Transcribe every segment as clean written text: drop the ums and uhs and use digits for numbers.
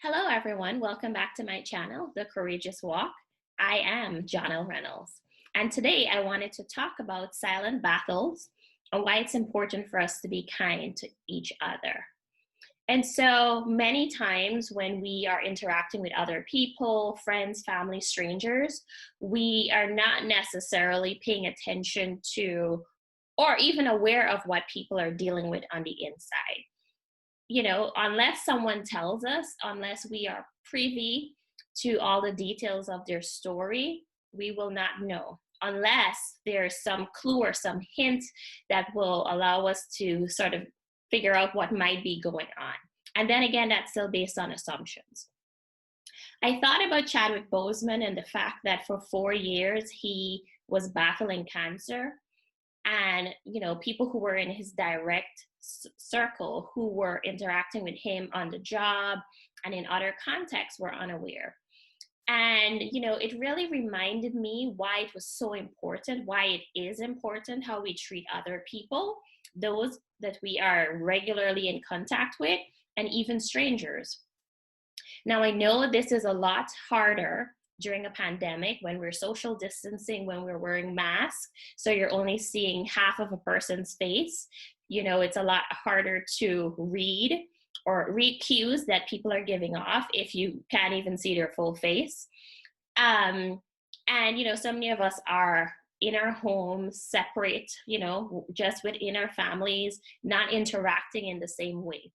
Hello, everyone. Welcome back to my channel, The Courageous Walk. I am Jonelle Reynolds, and today I wanted to talk about silent battles and why it's important for us to be kind to each other. And so many times when we are interacting with other people, friends, family, strangers, we are not necessarily paying attention to or even aware of what people are dealing with on the inside. Unless someone tells us, unless we are privy to all the details of their story, we will not know. Unless there's some clue or some hint that will allow us to sort of figure out what might be going on. And then again, that's still based on assumptions. I thought about Chadwick Boseman and the fact that for 4 years he was battling cancer. And people who were in his direct circle, who were interacting with him on the job and in other contexts, were unaware. And it really reminded me why it was so important, why it is important how we treat other people, those that we are regularly in contact with, and even strangers. Now, I know this is a lot harder during a pandemic when we're social distancing, when we're wearing masks, so you're only seeing half of a person's face. It's a lot harder to read or read cues that people are giving off if you can't even see their full face. And so many of us are in our homes, separate, just within our families, not interacting in the same way.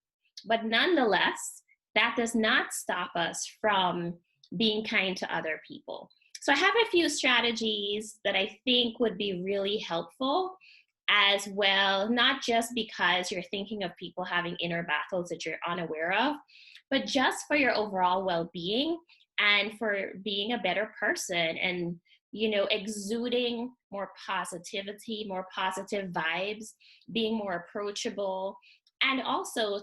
But nonetheless, that does not stop us from being kind to other people. So I have a few strategies that I think would be really helpful as well, not just because you're thinking of people having inner battles that you're unaware of, but just for your overall well-being and for being a better person and, exuding more positivity, more positive vibes, being more approachable, and also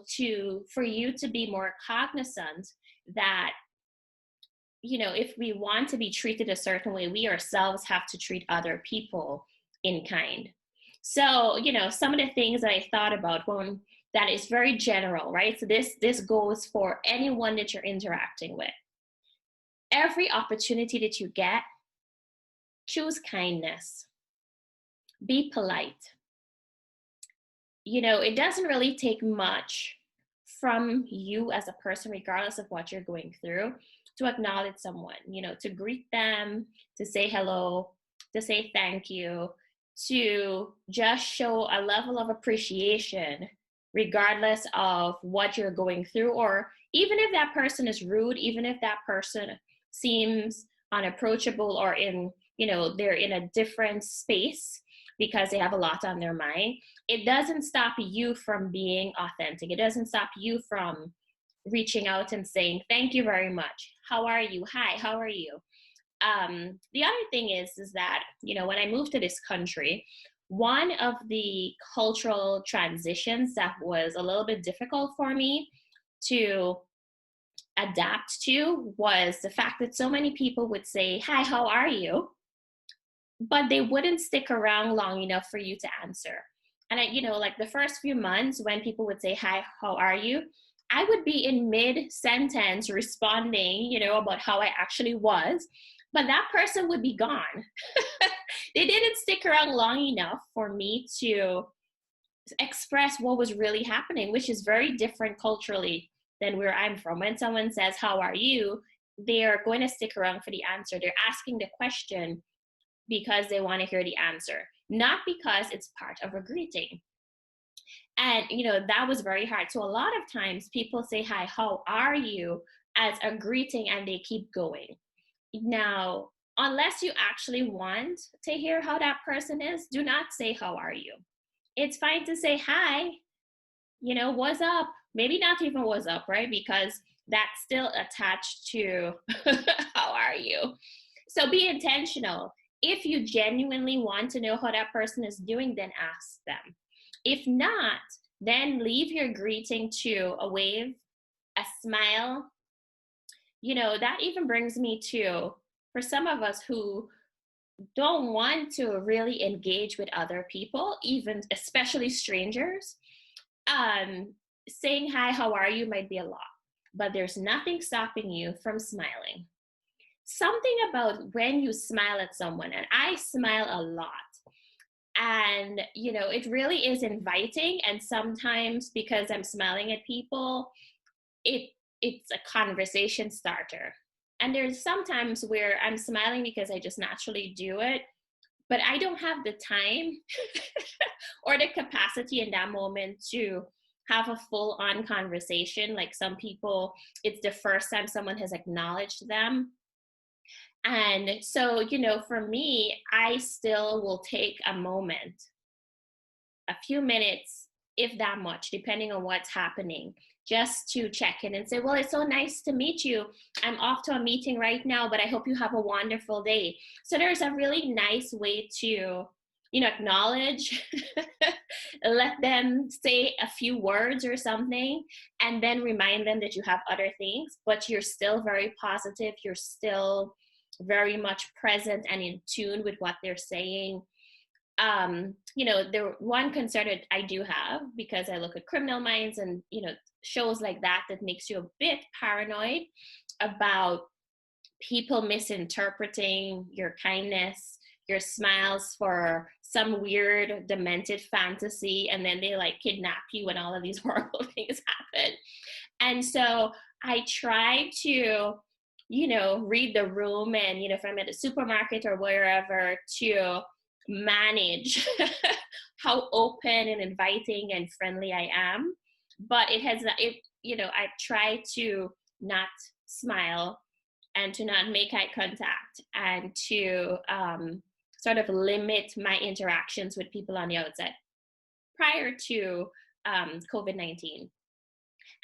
for you to be more cognizant that if we want to be treated a certain way, we ourselves have to treat other people in kind. So, some of the things that I thought about that is very general, right? So this goes for anyone that you're interacting with. Every opportunity that you get, choose kindness. Be polite. It doesn't really take much from you as a person, regardless of what you're going through, to acknowledge someone, to greet them, to say hello, to say thank you, to just show a level of appreciation, regardless of what you're going through, or even if that person is rude, even if that person seems unapproachable or they're in a different space because they have a lot on their mind. It doesn't stop you from being authentic. It doesn't stop you from reaching out and saying, thank you very much. How are you? Hi, how are you? The other thing is that, when I moved to this country, one of the cultural transitions that was a little bit difficult for me to adapt to was the fact that so many people would say, hi, how are you? But they wouldn't stick around long enough for you to answer. And like the first few months when people would say, hi, how are you? I would be in mid-sentence responding, about how I actually was, but that person would be gone. They didn't stick around long enough for me to express what was really happening, which is very different culturally than where I'm from. When someone says, how are you? They're going to stick around for the answer. They're asking the question because they want to hear the answer, not because it's part of a greeting. And, that was very hard. So a lot of times people say, hi, how are you? As a greeting, and they keep going. Now, unless you actually want to hear how that person is, do not say, how are you? It's fine to say, hi, what's up? Maybe not even what's up, right? Because that's still attached to how are you? So be intentional. If you genuinely want to know how that person is doing, then ask them. If not, then leave your greeting to a wave, a smile. That even brings me to, for some of us who don't want to really engage with other people, even especially strangers, saying hi, how are you might be a lot. but there's nothing stopping you from smiling. Something about when you smile at someone, and I smile a lot. And, it really is inviting. And sometimes because I'm smiling at people, it it's a conversation starter. And there's sometimes where I'm smiling because I just naturally do it, but I don't have the time or the capacity in that moment to have a full on conversation. Like some people, it's the first time someone has acknowledged them. And so, for me, I still will take a moment, a few minutes, if that much, depending on what's happening, just to check in and say, well, it's so nice to meet you. I'm off to a meeting right now, but I hope you have a wonderful day. So there's a really nice way to, acknowledge, let them say a few words or something, and then remind them that you have other things, but you're still very positive. You're still very much present and in tune with what they're saying. The one concern that I do have, because I look at Criminal Minds and, shows like that makes you a bit paranoid about people misinterpreting your kindness, your smiles for some weird demented fantasy, and then they like kidnap you and all of these horrible things happen. And so I try to, read the room, and, if I'm at a supermarket or wherever, to manage how open and inviting and friendly I am. But I try to not smile and to not make eye contact, and to sort of limit my interactions with people on the outside prior to COVID-19.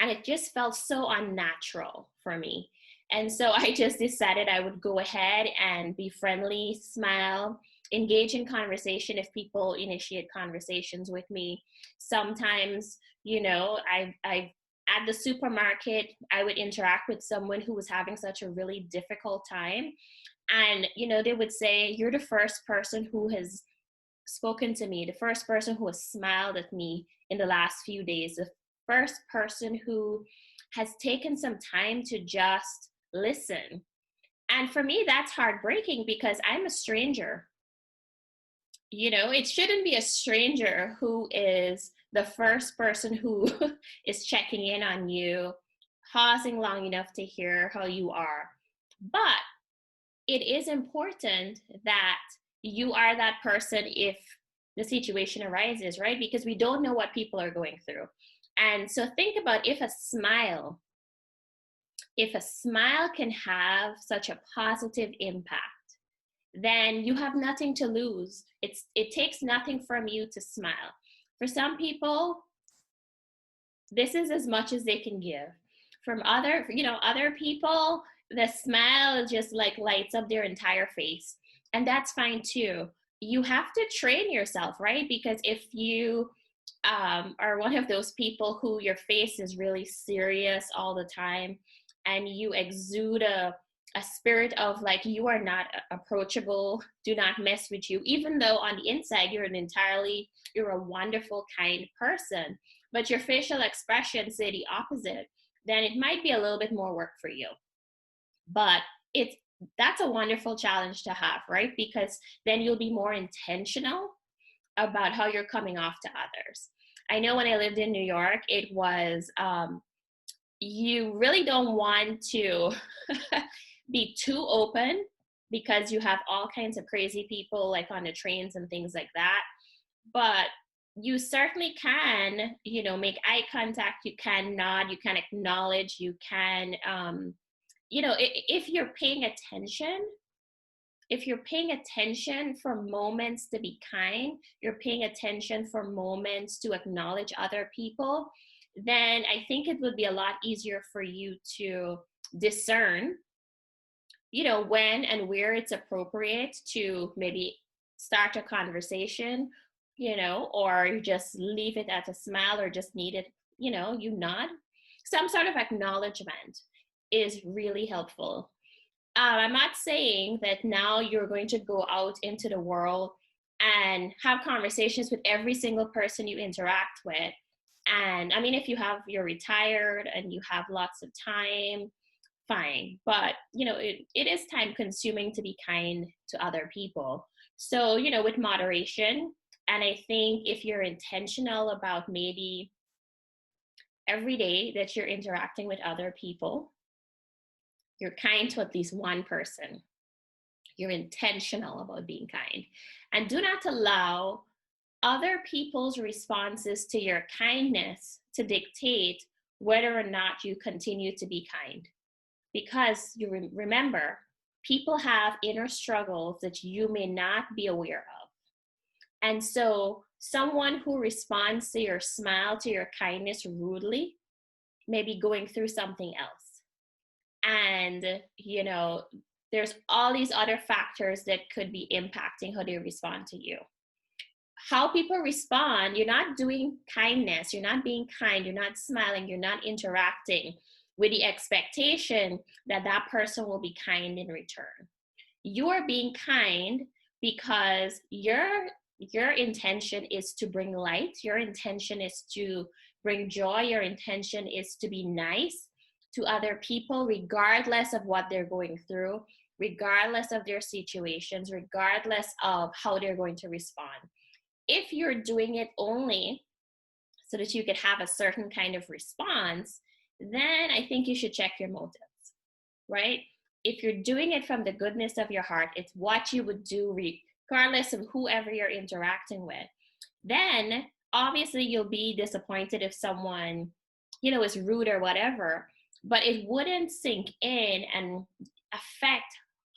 And it just felt so unnatural for me. And so I just decided I would go ahead and be friendly, smile, engage in conversation if people initiate conversations with me. Sometimes, I at the supermarket, I would interact with someone who was having such a really difficult time. And, they would say, you're the first person who has spoken to me, the first person who has smiled at me in the last few days, the first person who has taken some time to just listen. And for me, that's heartbreaking because I'm a stranger. It shouldn't be a stranger who is the first person who is checking in on you, pausing long enough to hear how you are. But it is important that you are that person if the situation arises, right? Because we don't know what people are going through. And so think about if a smile can have such a positive impact, then you have nothing to lose. It takes nothing from you to smile. For some people, this is as much as they can give. From other people, the smile just like lights up their entire face. And that's fine too. You have to train yourself, right? Because if you are one of those people who your face is really serious all the time, and you exude a spirit of like, you are not approachable, do not mess with you, even though on the inside you're a wonderful, kind person, but your facial expressions say the opposite, then it might be a little bit more work for you. But that's a wonderful challenge to have, right? Because then you'll be more intentional about how you're coming off to others. I know when I lived in New York, it was, you really don't want to be too open because you have all kinds of crazy people like on the trains and things like that. But you certainly can, make eye contact, you can nod, you can acknowledge, you can, if you're paying attention for moments to be kind, you're paying attention for moments to acknowledge other people, then I think it would be a lot easier for you to discern, when and where it's appropriate to maybe start a conversation, or you just leave it at a smile, or just need it, you nod. Some sort of acknowledgement is really helpful. I'm not saying that now you're going to go out into the world and have conversations with every single person you interact with And I mean, if you're retired and you have lots of time, fine. But, it is time consuming to be kind to other people. So, with moderation. And I think if you're intentional about maybe every day that you're interacting with other people, you're kind to at least one person. You're intentional about being kind. And do not allow other people's responses to your kindness to dictate whether or not you continue to be kind. Because you remember, people have inner struggles that you may not be aware of. And so someone who responds to your smile, to your kindness rudely, may be going through something else. And, there's all these other factors that could be impacting how they respond to you. How people respond, you're not doing kindness, you're not being kind, you're not smiling, you're not interacting with the expectation that that person will be kind in return. You are being kind because your intention is to bring light, your intention is to bring joy, your intention is to be nice to other people, regardless of what they're going through, regardless of their situations, regardless of how they're going to respond. If you're doing it only so that you could have a certain kind of response, then I think you should check your motives, right? If you're doing it from the goodness of your heart, it's what you would do regardless of whoever you're interacting with, then obviously you'll be disappointed if someone, is rude or whatever, but it wouldn't sink in and affect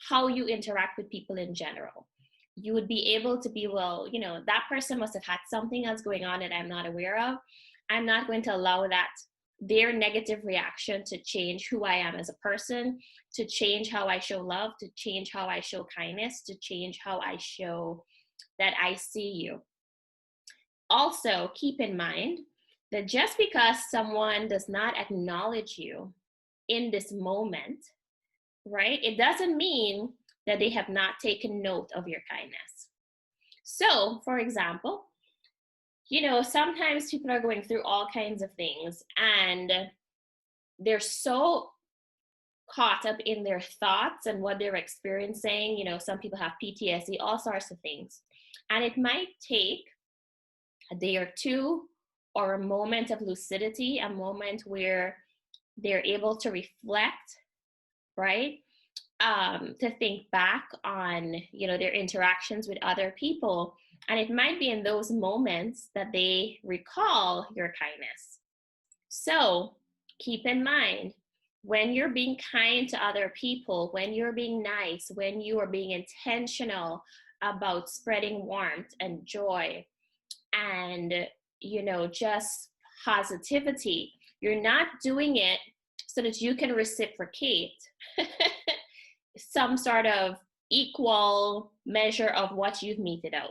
how you interact with people in general. You would be able to be, well, that person must have had something else going on that I'm not aware of. I'm not going to allow their negative reaction to change who I am as a person, to change how I show love, to change how I show kindness, to change how I show that I see you. Also, keep in mind that just because someone does not acknowledge you in this moment, right, it doesn't mean that they have not taken note of your kindness. So, for example, sometimes people are going through all kinds of things and they're so caught up in their thoughts and what they're experiencing. Some people have PTSD, all sorts of things. And it might take a day or two or a moment of lucidity, a moment where they're able to reflect, right? To think back on, their interactions with other people. And it might be in those moments that they recall your kindness. So keep in mind, when you're being kind to other people, when you're being nice, when you are being intentional about spreading warmth and joy and, just positivity, you're not doing it so that you can reciprocate some sort of equal measure of what you've meted out.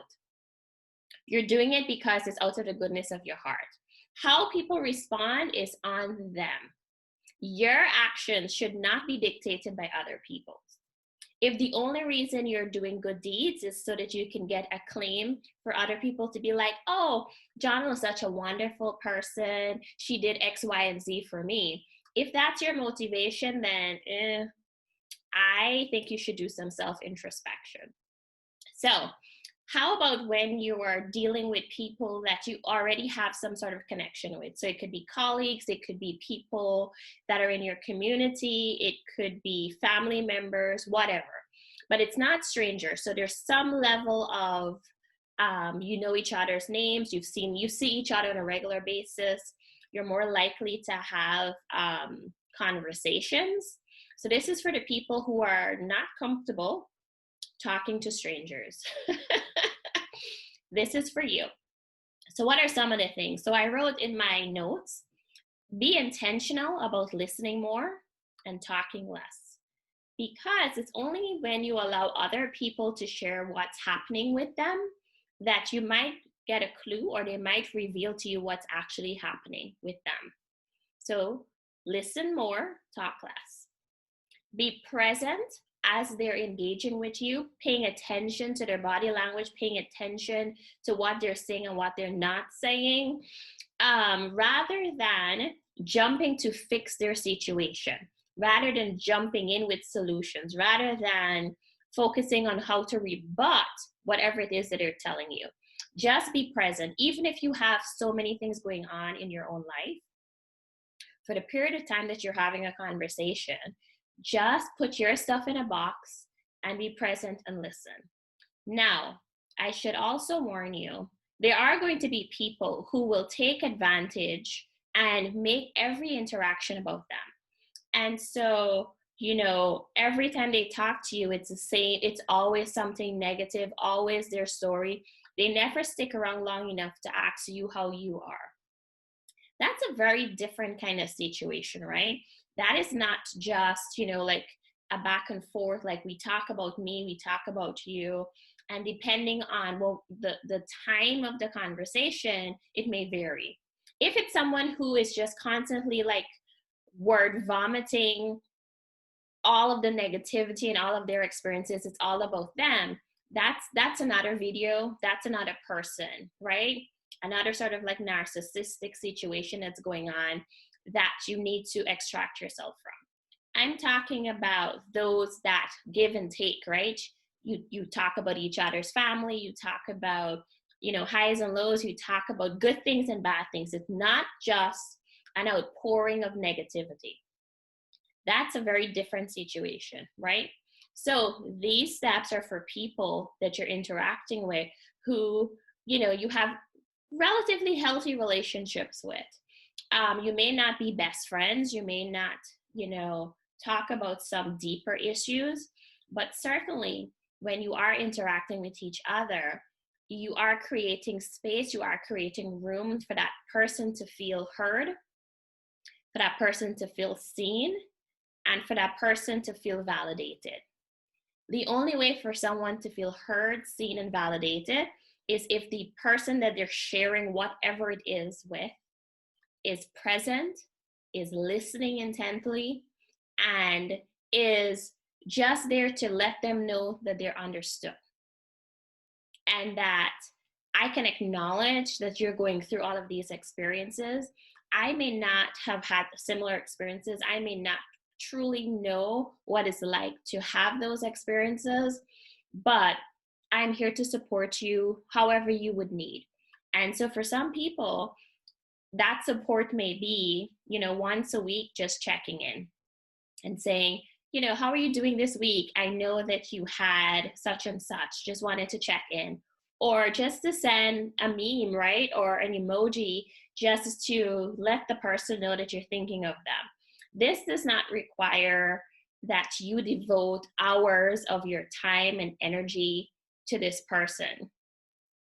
You're doing it because it's out of the goodness of your heart. How people respond is on them. Your actions should not be dictated by other people. If the only reason you're doing good deeds is so that you can get acclaim for other people to be like, oh, John was such a wonderful person, she did X, Y, and Z for me. If that's your motivation, then I think you should do some self-introspection. So how about when you are dealing with people that you already have some sort of connection with? So it could be colleagues, it could be people that are in your community, it could be family members, whatever. But it's not strangers. So there's some level of, each other's names, you see each other on a regular basis. You're more likely to have conversations. So this is for the people who are not comfortable talking to strangers. This is for you. So what are some of the things? So I wrote in my notes, be intentional about listening more and talking less. Because it's only when you allow other people to share what's happening with them that you might get a clue or they might reveal to you what's actually happening with them. So listen more, talk less. Be present as they're engaging with you, paying attention to their body language, paying attention to what they're saying and what they're not saying, rather than jumping to fix their situation, rather than jumping in with solutions, rather than focusing on how to rebut whatever it is that they're telling you. Just be present. Even if you have so many things going on in your own life, for the period of time that you're having a conversation, just put your stuff in a box and be present and listen. Now, I should also warn you, there are going to be people who will take advantage and make every interaction about them. And so, every time they talk to you, it's the same, it's always something negative, always their story. They never stick around long enough to ask you how you are. That's a very different kind of situation, right? That is not just, like a back and forth, like we talk about me, we talk about you. And depending on the time of the conversation, it may vary. If it's someone who is just constantly like word vomiting all of the negativity and all of their experiences, it's all about them, that's another video, that's another person, right? Another sort of like narcissistic situation that's going on that you need to extract yourself from. I'm talking about those that give and take, right? You talk about each other's family, you talk about, highs and lows, you talk about good things and bad things. It's not just an outpouring of negativity. That's a very different situation, right? So these steps are for people that you're interacting with who, you have relatively healthy relationships with. You may not be best friends, you may not, talk about some deeper issues, but certainly when you are interacting with each other, you are creating space, you are creating room for that person to feel heard, for that person to feel seen, and for that person to feel validated. The only way for someone to feel heard, seen, and validated is if the person that they're sharing whatever it is with is present, is listening intently, and is just there to let them know that they're understood. And that I can acknowledge that you're going through all of these experiences. I may not have had similar experiences. I may not truly know what it's like to have those experiences, but I'm here to support you however you would need. And so for some people, that support may be, once a week, just checking in and saying, how are you doing this week? I know that you had such and such, just wanted to check in. Or just to send a meme, right? Or an emoji, just to let the person know that you're thinking of them. This does not require that you devote hours of your time and energy to this person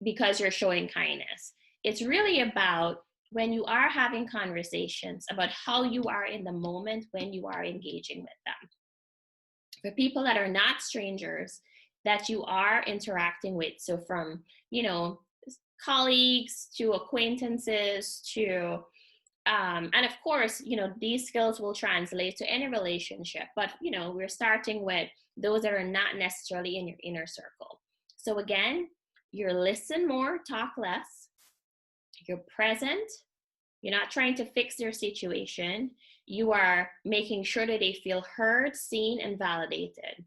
because you're showing kindness. It's really about when you are having conversations about how you are in the moment when you are engaging with them. For people that are not strangers, that you are interacting with, so from, colleagues to acquaintances to, and of course, these skills will translate to any relationship, but, we're starting with those that are not necessarily in your inner circle. So again, you're listen more, talk less, you're present, you're not trying to fix their situation, you are making sure that they feel heard, seen, and validated,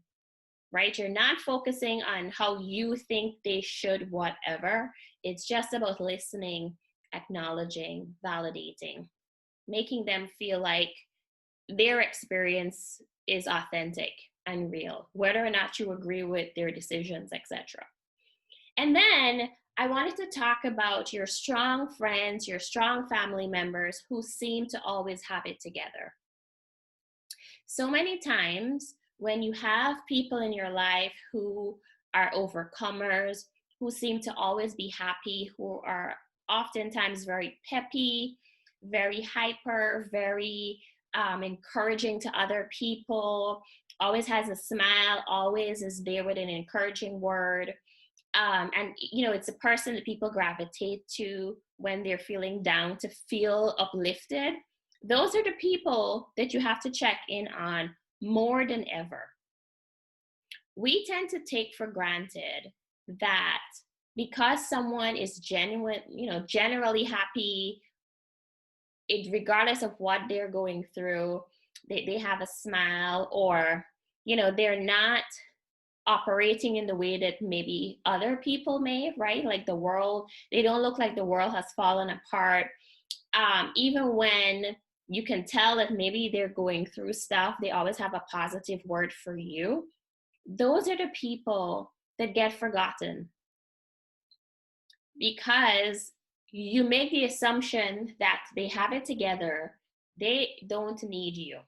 right? You're not focusing on how you think they should, whatever. It's just about listening, acknowledging, validating, making them feel like their experience is authentic and real, whether or not you agree with their decisions, etc. And then I wanted to talk about your strong friends, your strong family members who seem to always have it together. So many times when you have people in your life who are overcomers, who seem to always be happy, who are oftentimes very peppy, very hyper, very encouraging to other people, always has a smile, always is there with an encouraging word. And, it's a person that people gravitate to when they're feeling down to feel uplifted. Those are the people that you have to check in on more than ever. we tend to take for granted that because someone is genuine, generally happy, regardless of what they're going through, they have a smile, or, they're not operating in the way that maybe other people may, right? Like the world, they don't look like the world has fallen apart. Even when you can tell that maybe they're going through stuff, they always have a positive word for you. Those are the people that get forgotten, because you make the assumption that they have it together. They don't need you.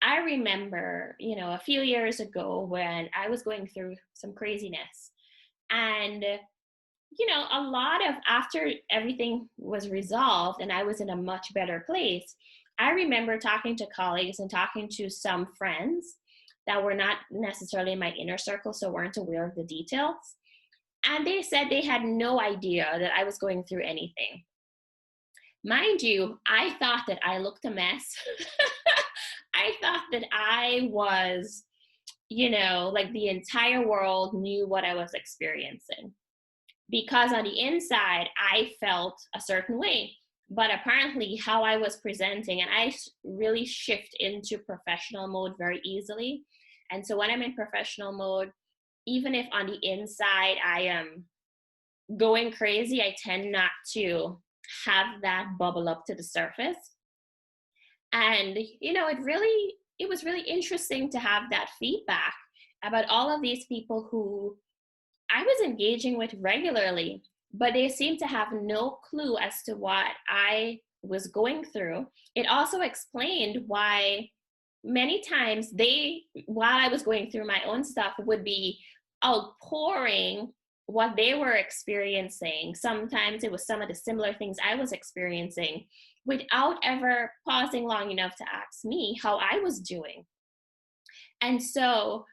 I remember, a few years ago when I was going through some craziness. And, a lot of, after everything was resolved and I was in a much better place, I remember talking to colleagues and talking to some friends that were not necessarily in my inner circle, so weren't aware of the details. And they said they had no idea that I was going through anything. Mind you, I thought that I looked a mess. I thought that I was, like the entire world knew what I was experiencing, because on the inside, I felt a certain way. But apparently, how I was presenting, and I really shift into professional mode very easily. And so when I'm in professional mode, even if on the inside I am going crazy, I tend not to have that bubble up to the surface. And, it was really interesting to have that feedback about all of these people who I was engaging with regularly, but they seemed to have no clue as to what I was going through. It also explained why many times while I was going through my own stuff, would be outpouring what they were experiencing. Sometimes it was some of the similar things I was experiencing, without ever pausing long enough to ask me how I was doing. And so,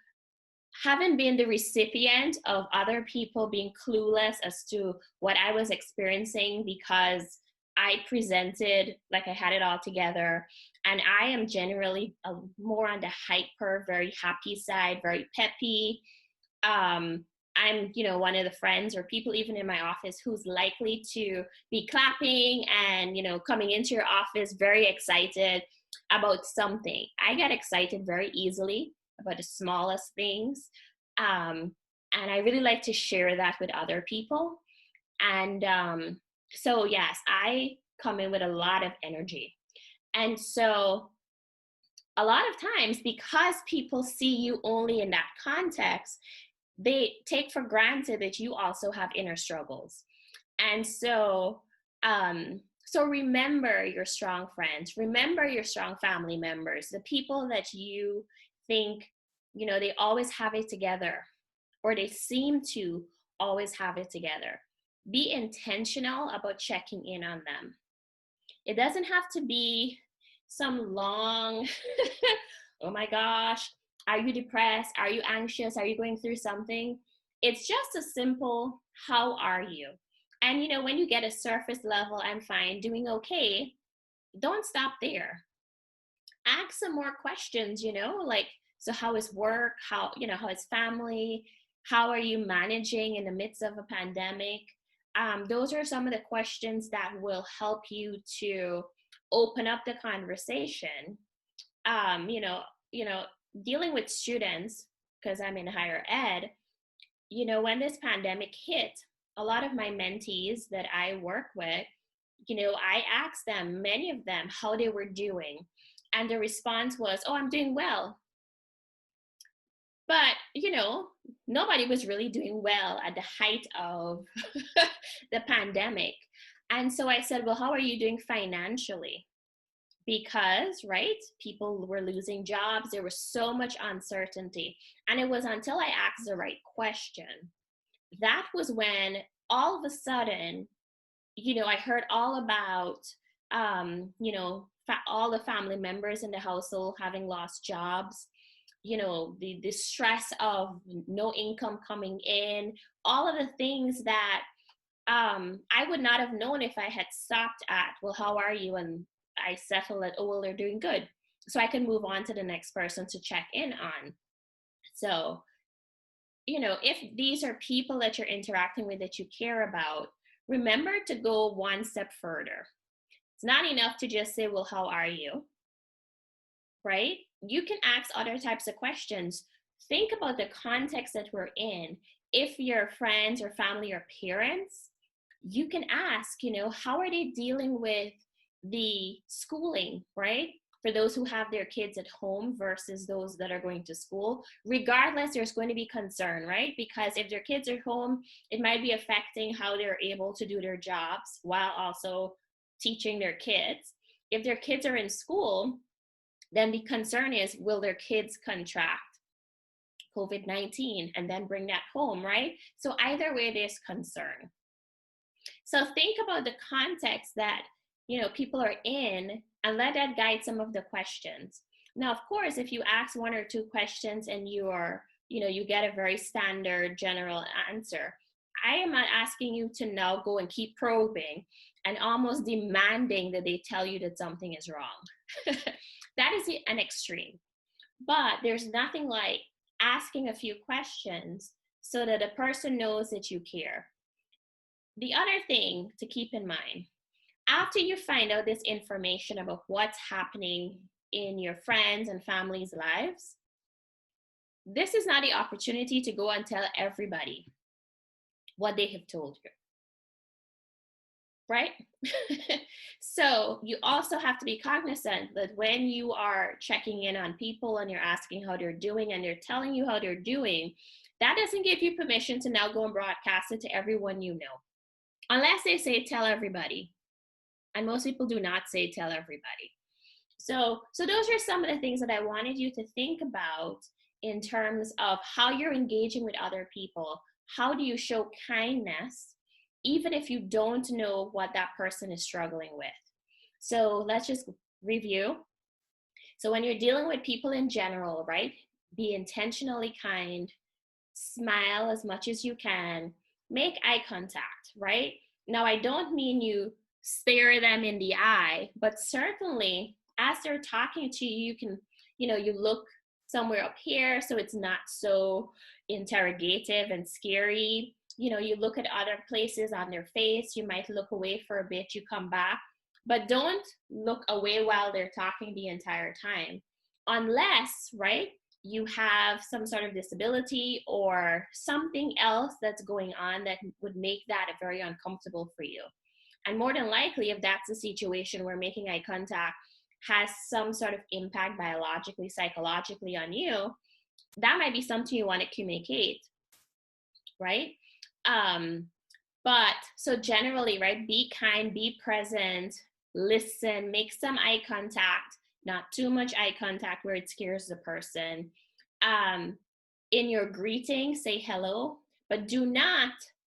having been the recipient of other people being clueless as to what I was experiencing because I presented like I had it all together, and I am generally more on the hyper, very happy side, very peppy. I'm, one of the friends or people even in my office who's likely to be clapping and, coming into your office very excited about something. I get excited very easily about the smallest things. And I really like to share that with other people. And so, yes, I come in with a lot of energy. And so a lot of times, because people see you only in that context, they take for granted that you also have inner struggles. And so, so remember your strong friends, remember your strong family members, the people that you think, they always have it together, or they seem to always have it together. Be intentional about checking in on them. It doesn't have to be some long, oh my gosh, are you depressed? Are you anxious? Are you going through something? It's just a simple, how are you? And when you get a surface level, I'm fine, doing okay, don't stop there. Ask some more questions, like, so how is work? How is family? How are you managing in the midst of a pandemic? Those are some of the questions that will help you to open up the conversation. Dealing with students, because I'm in higher ed, when this pandemic hit, a lot of my mentees that I work with, I asked them, many of them, how they were doing. And the response was, oh, I'm doing well. But, nobody was really doing well at the height of the pandemic. And so I said, well, how are you doing financially? Because, right, people were losing jobs. There was so much uncertainty. And it was until I asked the right question, that was when all of a sudden, I heard all about, all the family members in the household having lost jobs, the stress of no income coming in, all of the things that I would not have known if I had stopped at, well, how are you? And I settle at, oh, well, they're doing good. So I can move on to the next person to check in on. So if these are people that you're interacting with that you care about, remember to go one step further. It's not enough to just say, well, how are you? Right? You can ask other types of questions. Think about the context that we're in. If your friends or family or parents, you can ask, how are they dealing with the schooling, right? For those who have their kids at home versus those that are going to school, regardless, there's going to be concern, right? Because if their kids are home, it might be affecting how they're able to do their jobs while also teaching their kids. If their kids are in school, then the concern is, will their kids contract COVID-19 and then bring that home, right? So either way, there's concern. So think about the context that, people are in, and let that guide some of the questions. Now, of course, if you ask one or two questions and you get a very standard general answer, I am not asking you to now go and keep probing and almost demanding that they tell you that something is wrong. That is an extreme. But there's nothing like asking a few questions so that a person knows that you care. The other thing to keep in mind, after you find out this information about what's happening in your friends and family's lives, this is not the opportunity to go and tell everybody what they have told you. Right? So you also have to be cognizant that when you are checking in on people and you're asking how they're doing and they're telling you how they're doing, that doesn't give you permission to now go and broadcast it to everyone you know. Unless they say tell everybody. And most people do not say tell everybody. So those are some of the things that I wanted you to think about in terms of how you're engaging with other people. How do you show kindness, even if you don't know what that person is struggling with? So let's just review. So when you're dealing with people in general, right, be intentionally kind, smile as much as you can, make eye contact, right? Now, I don't mean you stare them in the eye, but certainly as they're talking to you, you can, you look somewhere up here so it's not so interrogative and scary. You look at other places on their face. You might look away for a bit, you come back, but don't look away while they're talking the entire time. Unless, right, you have some sort of disability or something else that's going on that would make that very uncomfortable for you. And more than likely, if that's a situation where making eye contact has some sort of impact biologically, psychologically on you, that might be something you want to communicate, right? But so generally, right, be kind, be present, listen, make some eye contact, not too much eye contact where it scares the person. In your greeting, say hello, but do not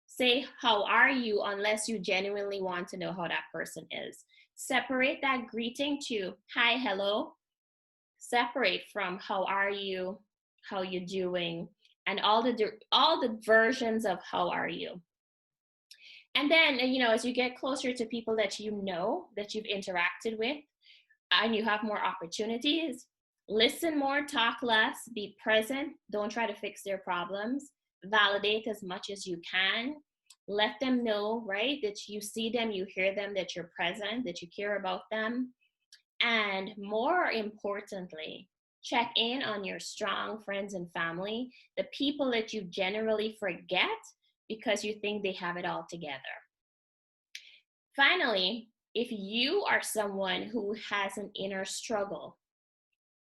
say how are you unless you genuinely want to know how that person is. Separate that greeting to hi, hello, separate from how are you, how you doing, and all the versions of how are you. And then, as you get closer to people that that you've interacted with, and you have more opportunities, listen more, talk less, be present. Don't try to fix their problems. Validate as much as you can. Let them know, right, that you see them, you hear them, that you're present, that you care about them. And more importantly, check in on your strong friends and family, the people that you generally forget because you think they have it all together. Finally, if you are someone who has an inner struggle,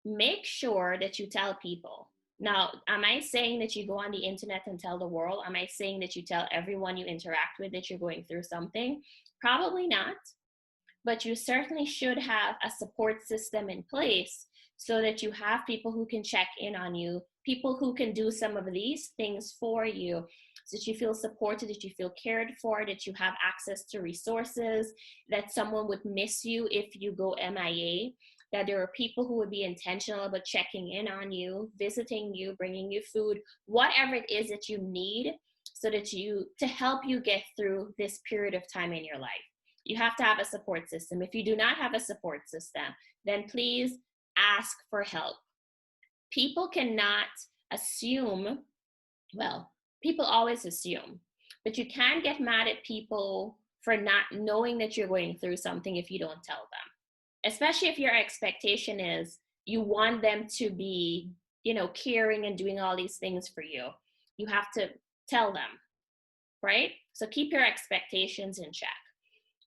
make sure that you tell people. Now, am I saying that you go on the internet and tell the world? Am I saying that you tell everyone you interact with that you're going through something? Probably not. But you certainly should have a support system in place so that you have people who can check in on you, people who can do some of these things for you, so that you feel supported, that you feel cared for, that you have access to resources, that someone would miss you if you go MIA, that there are people who would be intentional about checking in on you, visiting you, bringing you food, whatever it is that you need so that to help you get through this period of time in your life. You have to have a support system. If you do not have a support system, then please ask for help. People cannot assume Well, people always assume, but you can't get mad at people for not knowing that you're going through something if you don't tell them. Especially if your expectation is you want them to be, caring and doing all these things for you. You have to tell them, right? So keep your expectations in check.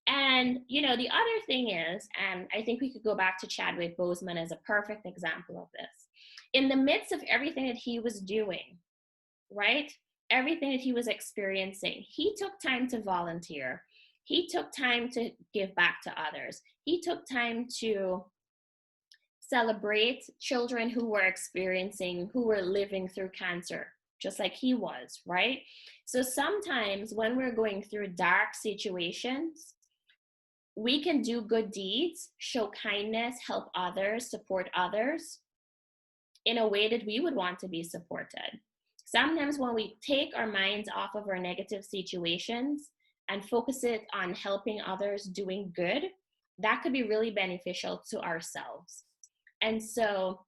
And, the other thing is, and I think we could go back to Chadwick Boseman as a perfect example of this. In the midst of everything that he was doing, right? Everything that he was experiencing, he took time to volunteer. He took time to give back to others. He took time to celebrate children who were living through cancer, just like he was, right? So sometimes when we're going through dark situations, we can do good deeds, show kindness, help others, support others in a way that we would want to be supported. Sometimes when we take our minds off of our negative situations and focus it on helping others, doing good, that could be really beneficial to ourselves. And so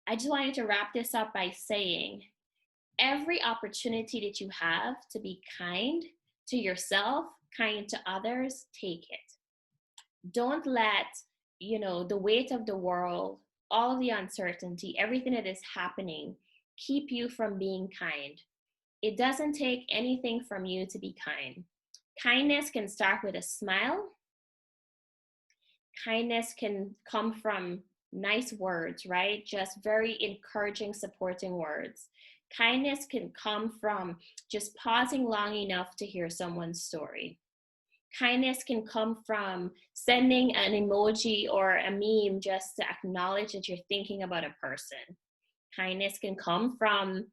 I just wanted to wrap this up by saying every opportunity that you have to be kind to yourself, kind to others, take it. Don't let, the weight of the world, all of the uncertainty, everything that is happening, keep you from being kind. It doesn't take anything from you to be kind. Kindness can start with a smile. Kindness can come from nice words, right? Just very encouraging, supporting words. Kindness can come from just pausing long enough to hear someone's story. Kindness can come from sending an emoji or a meme just to acknowledge that you're thinking about a person. Kindness can come from,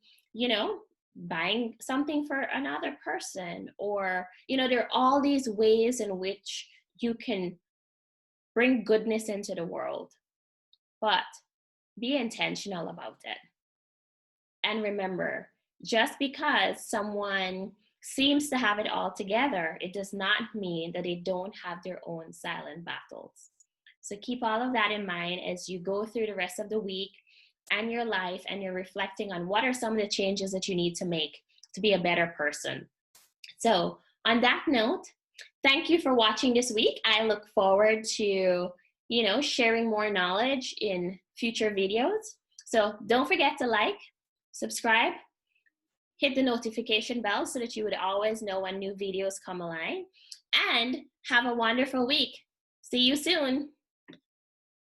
buying something for another person, or, there are all these ways in which you can bring goodness into the world, but be intentional about it. And remember, just because someone seems to have it all together, it does not mean that they don't have their own silent battles. So keep all of that in mind as you go through the rest of the week and your life, and you're reflecting on what are some of the changes that you need to make to be a better person. So on that note, thank you for watching this week. I look forward to, sharing more knowledge in future videos. So don't forget to like, subscribe, hit the notification bell so that you would always know when new videos come online, and have a wonderful week. See you soon.